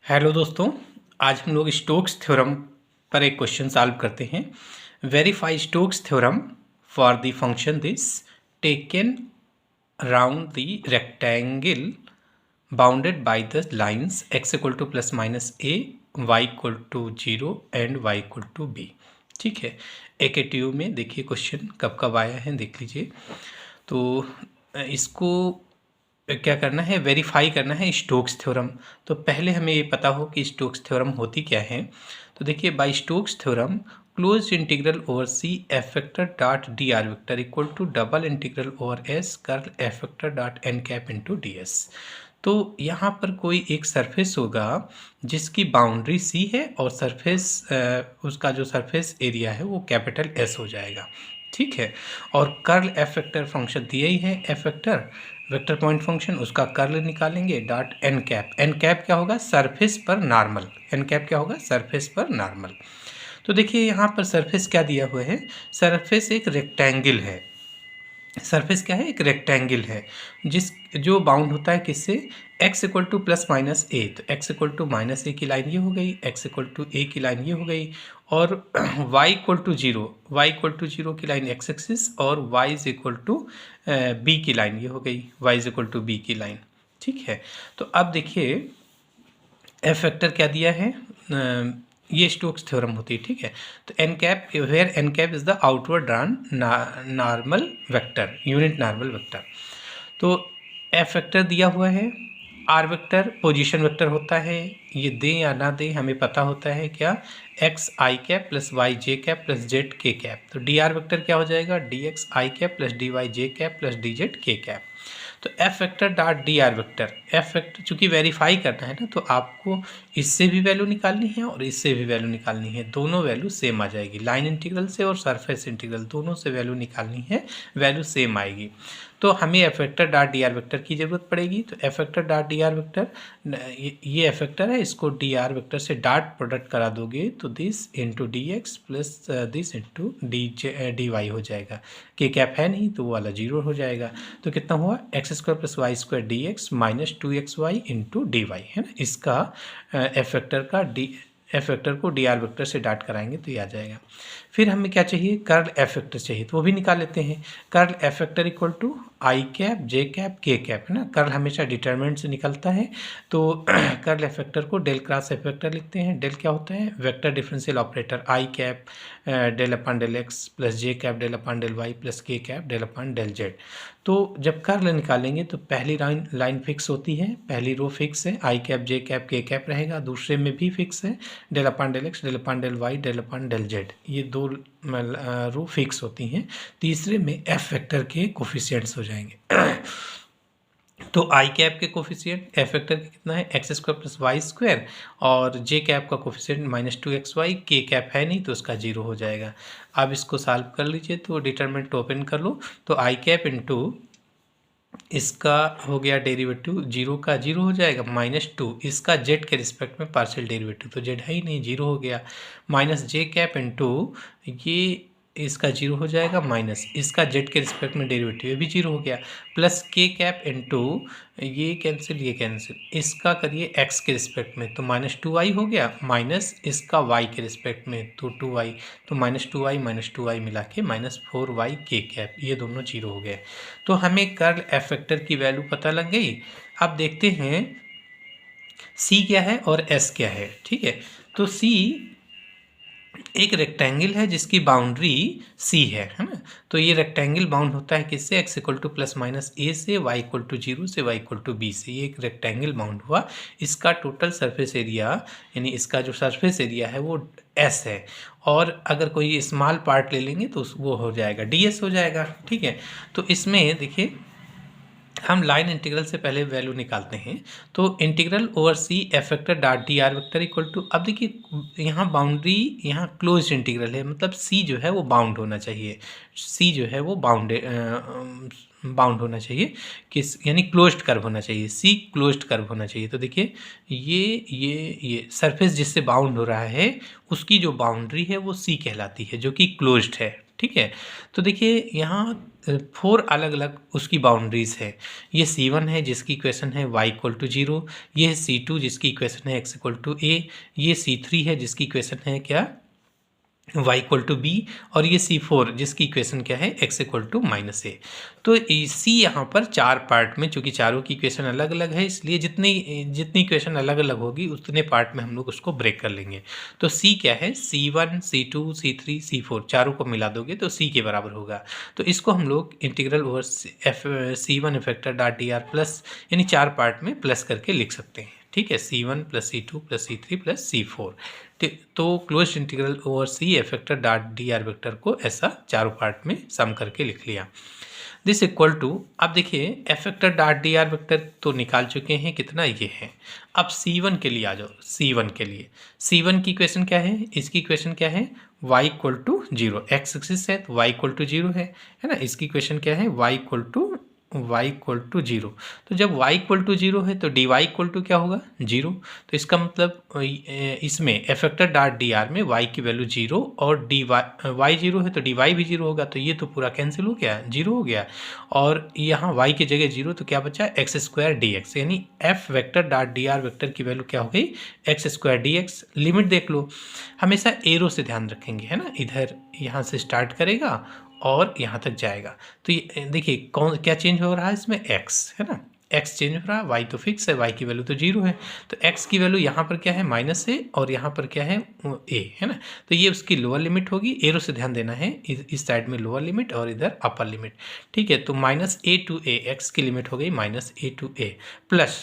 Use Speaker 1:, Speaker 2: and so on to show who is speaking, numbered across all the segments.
Speaker 1: Hello दोस्तों, आज हम लोग स्टोक्स थ्योरम पर एक क्वेश्चन सॉल्व करते हैं। Verify Stokes theorem for the function this taken around the rectangle bounded by the lines x equal to plus minus a, y equal to 0 and y equal to b। ठीक है, AKTU में देखिए question कब कब आया है देख लीजिए। तो इसको क्या करना है, वेरीफाई करना है स्टोक्स थ्योरम। तो पहले हमें ये पता हो कि स्टोक्स थ्योरम होती क्या है। तो देखिए, by Stokes theorem close integral over C F vector dot D R vector equal to double integral over S curl F vector dot N cap into D S. तो यहाँ पर कोई एक सरफेस होगा जिसकी बाउंड्री सी है और सरफेस उसका जो सरफेस एरिया है वो कैपिटल एस हो जाएगा। ठीक है, और कर्ल एफ वेक्टर फंक्शन दिया ही है, F vector vector point function, उसका कर्ल निकालेंगे dot N cap. N cap क्या होगा, सरफेस पर नॉर्मल। एन कैप क्या होगा, सरफेस पर नॉर्मल। तो देखिए यहाँ पर सरफेस क्या दिया हुआ है, सरफेस एक रेक्टेंगल है। सरफेस क्या है, एक रेक्टेंगल है जो बाउंड होता है किससे, x equal to plus minus a. तो x equal to minus a की लाइन ये हो गई, x इक्वल टू ए की लाइन ये हो गई, और y equal to zero, y equal to zero की लाइन x एक्सिस, और y is equal to b की लाइन ये हो गई, y is equal to b की लाइन। ठीक है, तो अब देखिए एफ वेक्टर क्या दिया है, ये स्टोक्स थ्योरम होती है। ठीक है, तो N cap where N cap is the outward drawn normal vector, unit normal vector. तो एफ वेक्टर दिया हुआ है, आर वेक्टर पोजीशन वेक्टर होता है, ये दें या ना दें हमें पता होता है क्या, एक्स आई कैप प्लस वाई जे कैप प्लस जेड के कैप। तो डी आर वेक्टर क्या हो जाएगा, डी एक्स आई कैप प्लस डी वाई जे कैप प्लस डी जेड के कैप। तो F vector dot D R vector, F vector चूंकि वेरीफाई करना है ना, तो आपको इससे भी वैल्यू निकालनी है और इससे भी वैल्यू निकालनी है, दोनों वैल्यू सेम आ जाएगी। लाइन इंटीग्रल से और सरफेस इंटीग्रल दोनों से वैल्यू निकालनी है, वैल्यू सेम आएगी। तो हमें F vector dot D R vector की ज़रूरत पड़ेगी। तो F vector dot D R vector, ये एफ वेक्टर है, इसको डी आर वेक्टर से डॉट प्रोडक्ट करा दोगे तो this into D X plus this into D Y हो जाएगा। के कैप है नहीं तो वो वाला जीरो हो जाएगा। तो कितना हुआ, X square plus Y square D X minus two X Y into D Y, है ना। इसका एफ वेक्टर का एफ वेक्टर को डी आर वेक्टर से डॉट कराएंगे तो ये आ जाएगा। फिर हमें क्या चाहिए, कर्ल एफ वेक्टर चाहिए, तो वो भी निकाल लेते हैं। Curl F vector equal to i cap J cap के कैप, है ना। कर्ल हमेशा डिटरमिनेंट से निकलता है, तो कर्ल एफ वेक्टर को डेल क्रॉस एफ वेक्टर लिखते हैं। डेल क्या होता है, vector differential operator, i cap del upon del x plus j cap del upon del y plus k cap del upon del z. तो जब curl निकालेंगे तो पहली लाइन फिक्स होती है, पहली रो फिक्स है, आई कैप जे कैप के कैप रहेगा। दूसरे में भी फिक्स है, del upon del X del upon del Y del upon del Z, ये दो रो फिक्स होती हैं। तीसरे में एफ वेक्टर के कोफिशिएंट्स हो जाएंगे। तो आई कैप के कोफिशिएंट एफ वेक्टर के कितना है, X square plus Y square, और जे कैप का coefficient minus two X Y, K cap है नहीं तो उसका जीरो हो जाएगा। अब इसको सॉल्व कर लीजिए, तो डिटरमिनेंट ओपन कर लो। तो आई कैप इंटू इसका हो गया डेरिवेटिव, जीरो का जीरो हो जाएगा, माइनस टू इसका जेड के रिस्पेक्ट में पार्शियल डेरिवेटिव, तो जेड है ही नहीं, जीरो हो गया। माइनस जे कैप इंटू ये इसका जीरो हो जाएगा, माइनस इसका जेड के रिस्पेक्ट में डेरिवेटिव, ये भी जीरो हो गया। प्लस के कैप इंटू ये कैंसिल ये कैंसिल, इसका करिए एक्स के रिस्पेक्ट में तो माइनस टू वाई हो गया, माइनस इसका वाई के रिस्पेक्ट में तो टू वाई, तो माइनस टू वाई मिला के minus four Y K cap, ये दोनों जीरो हो गए। तो हमें कर्ल एफ वेक्टर की वैल्यू पता लग गई। अब देखते हैं सी क्या है और एस क्या है। ठीक है, तो सी एक रेक्टेंगल है जिसकी बाउंड्री सी है ना। तो ये रेक्टेंगल बाउंड होता है किससे, x equal to plus minus a से, वाई इक्वल टू जीरो से, वाई इक्वल टू बी से। ये एक रेक्टेंगल बाउंड हुआ, इसका टोटल सरफेस एरिया यानी इसका जो सरफेस एरिया है वो एस है, और अगर कोई स्मॉल पार्ट ले लेंगे तो वो हो जाएगा डी एस हो जाएगा। ठीक है, तो इसमें देखिए हम लाइन इंटीग्रल से पहले वैल्यू निकालते हैं। तो integral over C F vector dot D R vector equal to, अब देखिए यहाँ बाउंड्री, यहाँ क्लोज इंटीग्रल है, मतलब सी जो है वो बाउंड होना चाहिए, सी जो है वो बाउंड होना चाहिए, किस यानी क्लोज्ड कर्व होना चाहिए, सी क्लोज्ड कर्व होना चाहिए। तो देखिए ये सरफेस जिससे बाउंड हो रहा है उसकी जो बाउंड्री है वो सी कहलाती है, जो कि क्लोज्ड है। ठीक है, तो देखिए यहाँ 4 अलग अलग उसकी बाउंड्रीज है। ये C1 है जिसकी इक्वेशन है y इक्वल टू 0, ये है C2 जिसकी इक्वेशन है x इक्वल टू a, ये C3 है जिसकी इक्वेशन है क्या y इक्वल टू बी, और ये C4 जिसकी इक्वेशन क्या है x equal to minus a. तो इसी यहाँ पर 4 पार्ट में, चूँकि चारों की इक्वेशन अलग अलग है इसलिए जितनी इक्वेशन अलग अलग होगी उतने पार्ट में हम लोग उसको ब्रेक कर लेंगे। तो C क्या है, C1 C2 C3 C4 चारों को मिला दोगे तो C के बराबर होगा। तो इसको हम लोग integral over C1 effector dot D R plus, यानी 4 पार्ट में प्लस करके लिख सकते हैं। ठीक है, C1 plus C2 plus C3 plus C4। तो close integral over C एफेक्टर dot D R vector को ऐसा चारों पार्ट में सम करके लिख लिया। दिस इक्वल टू, अब देखिए एफेक्टर डॉट डी आर वेक्टर तो निकाल चुके हैं, कितना ये है। अब C1 के लिए आ जाओ। C1 के लिए, C1 की इक्वेशन क्या है, इसकी इक्वेशन क्या है, y equal to 0, X axis है तो y इक्वल टू 0 है ना। इसकी इक्वेशन क्या है, y इक्वल टू 0। तो जब y इक्वल टू 0 है तो dy इक्वल टू क्या होगा, 0। तो इसका मतलब इसमें एफेक्टर डॉट डी आर में y की वैल्यू 0 और dy y 0 है तो dy भी 0 होगा। तो ये तो पूरा कैंसिल हो गया, 0 हो गया। और यहाँ y की जगह 0 तो क्या बचा, एक्स स्क्वायर डी एक्स, यानी F vector dot D R vector की वैल्यू क्या हो गई, x square D x. Limit देख लो, हमेशा एरो से ध्यान रखेंगे, है ना। इधर यहाँ से स्टार्ट करेगा और यहाँ तक जाएगा। तो ये देखिए कौन क्या चेंज हो रहा है इसमें, x है ना, x चेंज हो रहा है, y तो फिक्स है, y की वैल्यू तो 0 है। तो x की वैल्यू यहाँ पर क्या है, माइनस है, और यहाँ पर क्या है, a है ना। तो ये उसकी लोअर लिमिट होगी, एरो से ध्यान देना है, इस साइड में लोअर लिमिट और इधर अपर लिमिट। ठीक है, तो minus a to a, x की लिमिट हो गई minus a to a, plus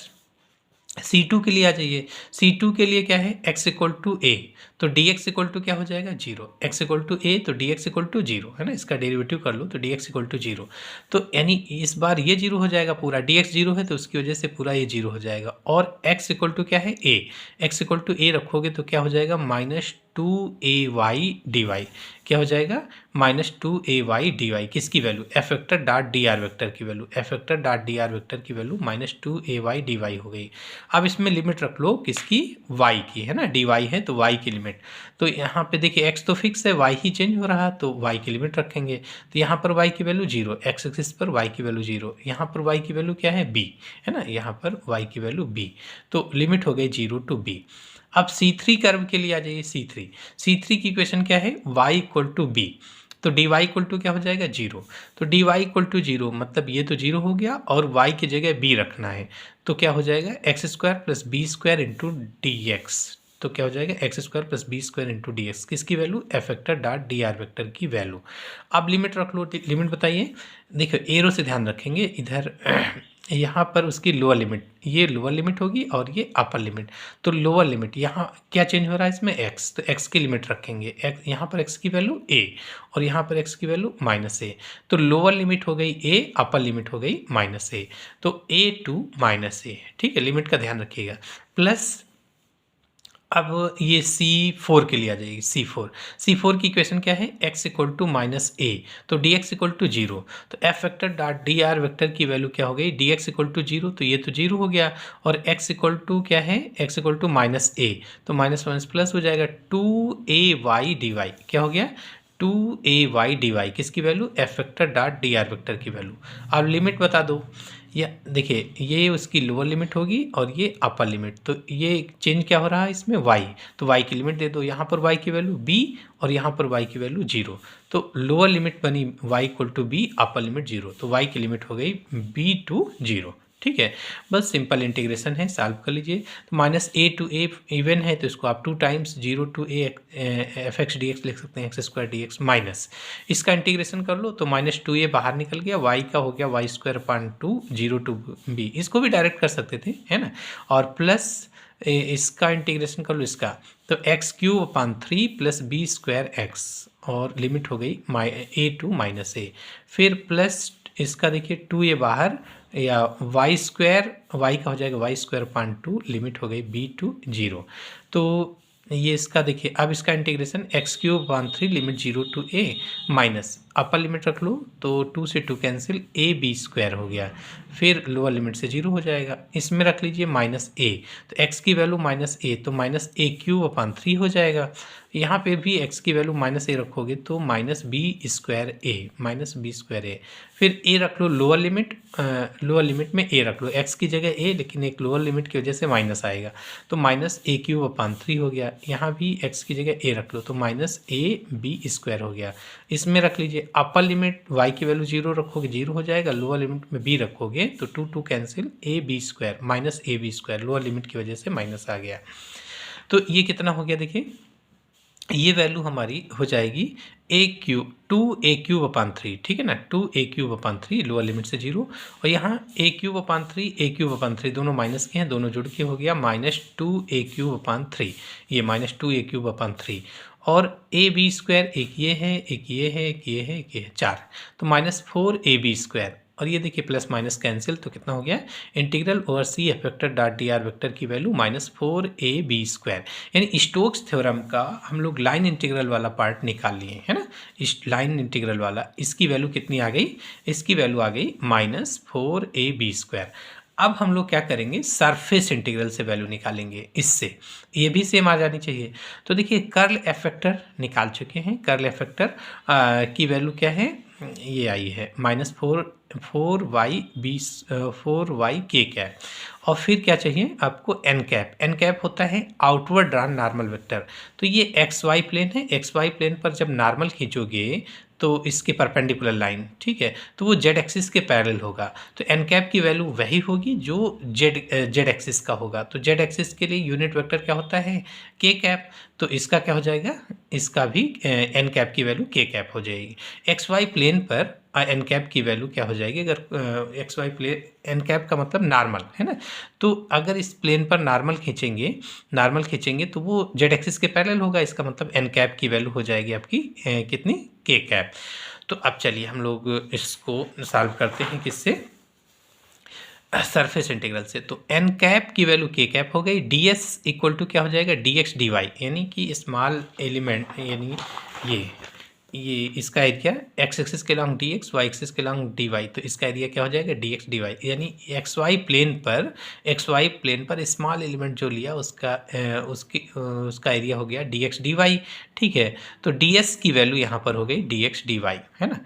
Speaker 1: C2 के लिए आ जाइए। C2 के लिए क्या है, x इक्वल टू ए, तो dx इक्वल टू क्या हो जाएगा, 0। x इक्वल टू ए तो dx इक्वल टू 0 है ना, इसका डेरिवेटिव कर लो तो dx इक्वल टू 0। तो यानी इस बार ये 0 हो जाएगा पूरा, dx 0 है तो उसकी वजह से पूरा ये 0 हो जाएगा। और x इक्वल टू क्या है, a, x equal to a रखोगे तो क्या हो जाएगा, माइनस 2ay dy, क्या हो जाएगा, माइनस 2ay dy। किसकी value, F vector dot D R vector की value, F vector dot D R vector की वैल्यू माइनस 2ay dy हो गई। अब इसमें लिमिट रख लो किसकी, y की, है ना, dy है तो y की लिमिट। तो यहाँ पे देखिए x तो फिक्स है, y ही चेंज हो रहा तो y की लिमिट रखेंगे। तो यहाँ पर y की वैल्यू 0, एक्स एक्सिस पर y की वैल्यू 0, यहाँ पर y की वैल्यू क्या है, b है ना, यहाँ पर y की वैल्यू b। तो लिमिट हो गई 0 टू b। अब C3 कर्व के लिए आ जाइए। C3 की इक्वेशन क्या है, y इक्वल टू बी, तो dy इक्वल टू क्या हो जाएगा, 0। तो dy इक्वल टू 0 मतलब ये तो 0 हो गया और y की जगह b रखना है। तो क्या हो जाएगा, x square plus B square into D x. तो क्या हो जाएगा, x square plus B square into D x, किसकी value, F vector dot D R vector की वैल्यू। अब लिमिट रख लो, लिमिट बताइए। देखो एरो से ध्यान रखेंगे, इधर यहाँ पर उसकी लोअर लिमिट, ये लोअर लिमिट होगी और ये अपर लिमिट। तो लोअर लिमिट यहाँ क्या चेंज हो रहा है इसमें, x, तो x की लिमिट रखेंगे, x यहाँ पर x की वैल्यू a और यहाँ पर x की वैल्यू माइनस a। तो लोअर लिमिट हो गई a, अपर लिमिट हो गई माइनस a, तो a टू माइनस a। ठीक है, लिमिट का ध्यान रखिएगा। प्लस अब ये C4 के लिए आ जाएगी। C4 की इक्वेशन क्या है, x equal to minus a, तो dx इक्वल टू 0। तो F vector dot D R vector की वैल्यू क्या हो गई, dx इक्वल टू 0, तो ये तो 0 हो गया। और x इक्वल टू क्या है, x equal to minus a, तो माइनस माइनस प्लस हो जाएगा, 2ay dy, क्या हो गया, 2ay dy, किसकी value, F vector dot D R vector की वैल्यू। अब लिमिट बता दो, या देखिए ये उसकी लोअर लिमिट होगी और ये अपर लिमिट। तो ये चेंज क्या हो रहा है इसमें, y, तो y की लिमिट दे दो, यहाँ पर y की वैल्यू b और यहाँ पर y की वैल्यू 0। तो लोअर लिमिट बनी y equal to b, upper limit 0, तो y की लिमिट हो गई b टू 0। ठीक है, बस सिंपल इंटीग्रेशन है, सॉल्व कर लीजिए। तो minus a to a even है तो इसको आप 2 times 0 to a F X D X लिख सकते हैं, X square D X minus इसका इंटीग्रेशन कर लो तो माइनस 2a बाहर निकल गया, y का हो गया y square upon 2 0 to b, इसको भी डायरेक्ट कर सकते थे, है ना। और प्लस इसका इंटीग्रेशन कर लो इसका, तो X cube upon 3 plus B square X, और लिमिट हो गई a टू माइनस a। फिर प्लस इसका देखिए 2a बाहर, या वाई स्क्वायर, वाई का हो जाएगा वाई स्क्वायर अपॉन 2, लिमिट हो गई b टू 0। तो ये इसका देखिए, अब इसका integration X cube upon 3 limit 0 to a minus upper limit रख लो तो 2 से 2 कैंसिल, a b स्क्वायर हो गया। फिर लोअर लिमिट से 0 हो जाएगा, इसमें रख लीजिए माइनस a, तो x की वैल्यू माइनस a, तो माइनस a क्यूब अपॉन 3 हो जाएगा। यहाँ पे भी x की वैल्यू माइनस ए रखोगे तो माइनस बी स्क्वायर ए, फिर a रख लो लोअर लिमिट में a रख लो, x की जगह a, लेकिन एक लोअर लिमिट की वजह से माइनस आएगा तो माइनस ए क्यूब अपान 3 हो गया। यहाँ भी x की जगह a रख लो तो माइनस ए बी स्क्वायर हो गया। इसमें रख लीजिए अपर लिमिट y की वैल्यू 0 रखोगे 0 हो जाएगा, लोअर लिमिट में b रखोगे तो 2 cancel A B square minus A B square, lower limit की वजह से माइनस आ गया। तो ये कितना हो गया, देखिए ये वैल्यू हमारी हो जाएगी टू ए क्यूब अपान 3, ठीक है ना, 2a क्यूब अपान 3 लोअर लिमिट से 0, और यहाँ a क्यूब अपान 3 दोनों माइनस के हैं, दोनों जुड़ के हो गया माइनस 2a क्यूब अपान 3, ये माइनस 2a क्यूब अपान 3, और ए बी स्क्वायर एक ये है, एक ये है, एक ये है, एक ये है, 4, तो माइनस 4ab स्क्वायर, और ये देखिए प्लस माइनस कैंसिल, तो कितना हो गया, integral over C F vector dot D R vector की वैल्यू माइनस 4ab स्क्वायर। यानी स्टोक्स थ्योरम का हम लोग लाइन इंटीग्रल वाला पार्ट निकाल लिए है ना, इस लाइन इंटीग्रल वाला, इसकी वैल्यू कितनी आ गई, इसकी वैल्यू आ गई माइनस 4ab स्क्वायर। अब हम लोग क्या करेंगे, सरफेस इंटीग्रल से वैल्यू निकालेंगे, इससे ये भी सेम आ जानी चाहिए। तो देखिए कर्ल एफ वेक्टर निकाल चुके हैं, कर्ल एफ वेक्टर की वैल्यू क्या है, ये आई है माइनस 4y के कैप, और फिर क्या चाहिए आपको एन कैप होता है आउटवर्ड ड्रॉन नॉर्मल वेक्टर। तो ये एक्स वाई प्लेन है, एक्स वाई प्लेन पर जब नॉर्मल खींचोगे तो इसके परपेंडिकुलर लाइन, ठीक है, तो वो जेड एक्सिस के पैरेलल होगा, तो एन कैप की वैल्यू वही होगी जो जेड एक्सिस का होगा। तो जेड एक्सिस के लिए यूनिट वेक्टर क्या होता है, के कैप, तो इसका क्या हो जाएगा, इसका भी एन कैप की वैल्यू के कैप हो जाएगी। एक्स वाई प्लेन पर एन कैप की वैल्यू क्या हो जाएगी, अगर X Y plane, N cap का मतलब नॉर्मल है ना, तो अगर इस प्लेन पर नॉर्मल खींचेंगे तो वो जेड एक्सिस के पैरेलल होगा, इसका मतलब एन कैप की वैल्यू हो जाएगी आपकी कितनी, के कैप। तो अब चलिए हम लोग इसको सॉल्व करते हैं किससे, सरफेस इंटीग्रल से। तो एन कैप की वैल्यू के कैप हो गई, डी एस इक्वल टू क्या हो जाएगा, डी एक्स डी वाई, यानी कि स्मॉल एलिमेंट, यानी ये इसका एरिया एक्स एक्सिस के along D X, Y axis के लॉन्ग डी वाई, तो इसका एरिया क्या हो जाएगा, डी एक्स डी वाई, यानी एक्स वाई प्लेन पर स्मॉल एलिमेंट जो लिया उसका एरिया हो गया डी एक्स डी वाई, ठीक है। तो डी एस की वैल्यू यहाँ पर हो गई डी एक्स डी वाई, है ना,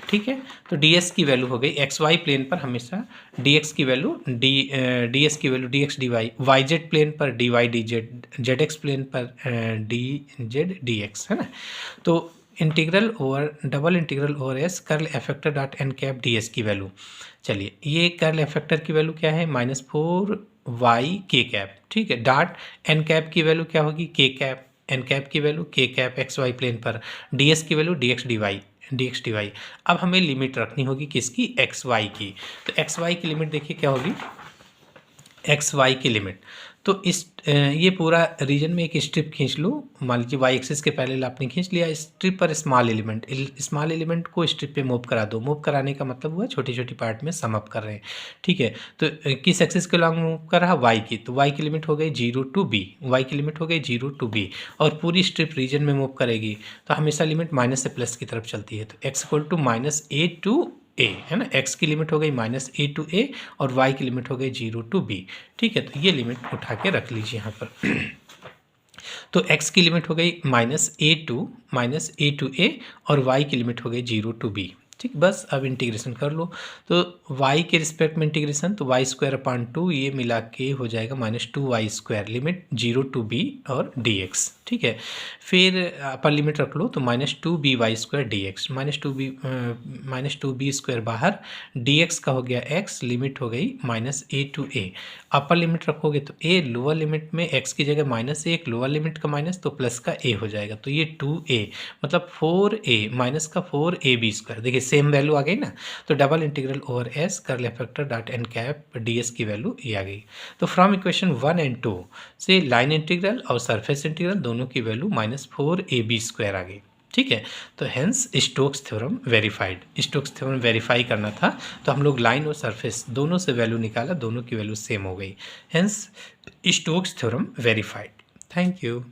Speaker 1: ठीक है। तो डी एस की वैल्यू हो गई, एक्स वाई प्लेन पर हमेशा डी एक्स की वैल्यू डी एस की value D x D y, y z plane पर d y d z, z x plane पर डी जेड डी एक्स, है ना। तो double integral over S curl F vector dot N cap D S की value, चलिए ये curl F vector की value क्या है, माइनस 4y के कैप, ठीक है, डॉट एन कैप की वैल्यू क्या होगी, के कैप, एन कैप की value K cap X Y plane पर, डी एस की value D x D Y. अब हमें लिमिट रखनी होगी किसकी, एक्स वाई की। तो एक्स वाई की लिमिट देखिए क्या होगी, एक्स वाई की लिमिट, तो ये पूरा रीजन में एक स्ट्रिप खींच लो, मान लीजिए वाई एक्सिस के पैरेलल आपने खींच लिया, स्ट्रिप पर स्मॉल एलिमेंट को स्ट्रिप पे मूव करा दो, मूव कराने का मतलब हुआ छोटी छोटी पार्ट में सम अप कर रहे हैं, ठीक है। तो किस एक्सिस के लॉन्ग मूव कर रहा, वाई की, तो वाई की लिमिट हो गई 0 to b, वाई की लिमिट हो गई 0 to b, और पूरी स्ट्रिप रीजन में मूव करेगी तो हमेशा लिमिट माइनस से प्लस की तरफ चलती है, तो x equal to minus A to a, है ना, x की लिमिट हो गई माइनस ए टू ए, और y की लिमिट हो गई 0 to b, ठीक है। तो ये लिमिट उठा के रख लीजिए यहाँ पर। तो x की लिमिट हो गई माइनस ए टू ए, और y की लिमिट हो गई 0 to b, ठीक। बस अब इंटीग्रेशन कर लो, तो y के रिस्पेक्ट में इंटीग्रेशन, तो वाई स्क्वायर अपान 2, ये मिला के हो जाएगा minus 2y square, limit 0 to b और dx, ठीक है। फिर अपर लिमिट रख लो, तो minus 2by square D X, minus 2b square बाहर, dx का हो गया x, लिमिट हो गई minus A to A. Upper limit रखोगे तो a, लोअर लिमिट में x की जगह माइनस 1, लोअर लिमिट का माइनस, तो प्लस का a हो जाएगा, तो ये 2a मतलब 4a माइनस का 4ab स्क्वायर, देखिए सेम वैल्यू आ गई ना। तो double integral over S curl F vector dot N cap D S की वैल्यू ये आ गई। तो फ्रॉम इक्वेशन 1 and 2 से लाइन इंटीग्रल और सरफेस इंटीग्रल दोनों की वैल्यू माइनस 4ab स्क्वायर आ गई, ठीक है। तो hence Stokes theorem verified, Stokes theorem verify करना था तो हम लोग लाइन और सरफेस दोनों से वैल्यू निकाला, दोनों की वैल्यू सेम हो गई, hence Stokes theorem verified. Thank you.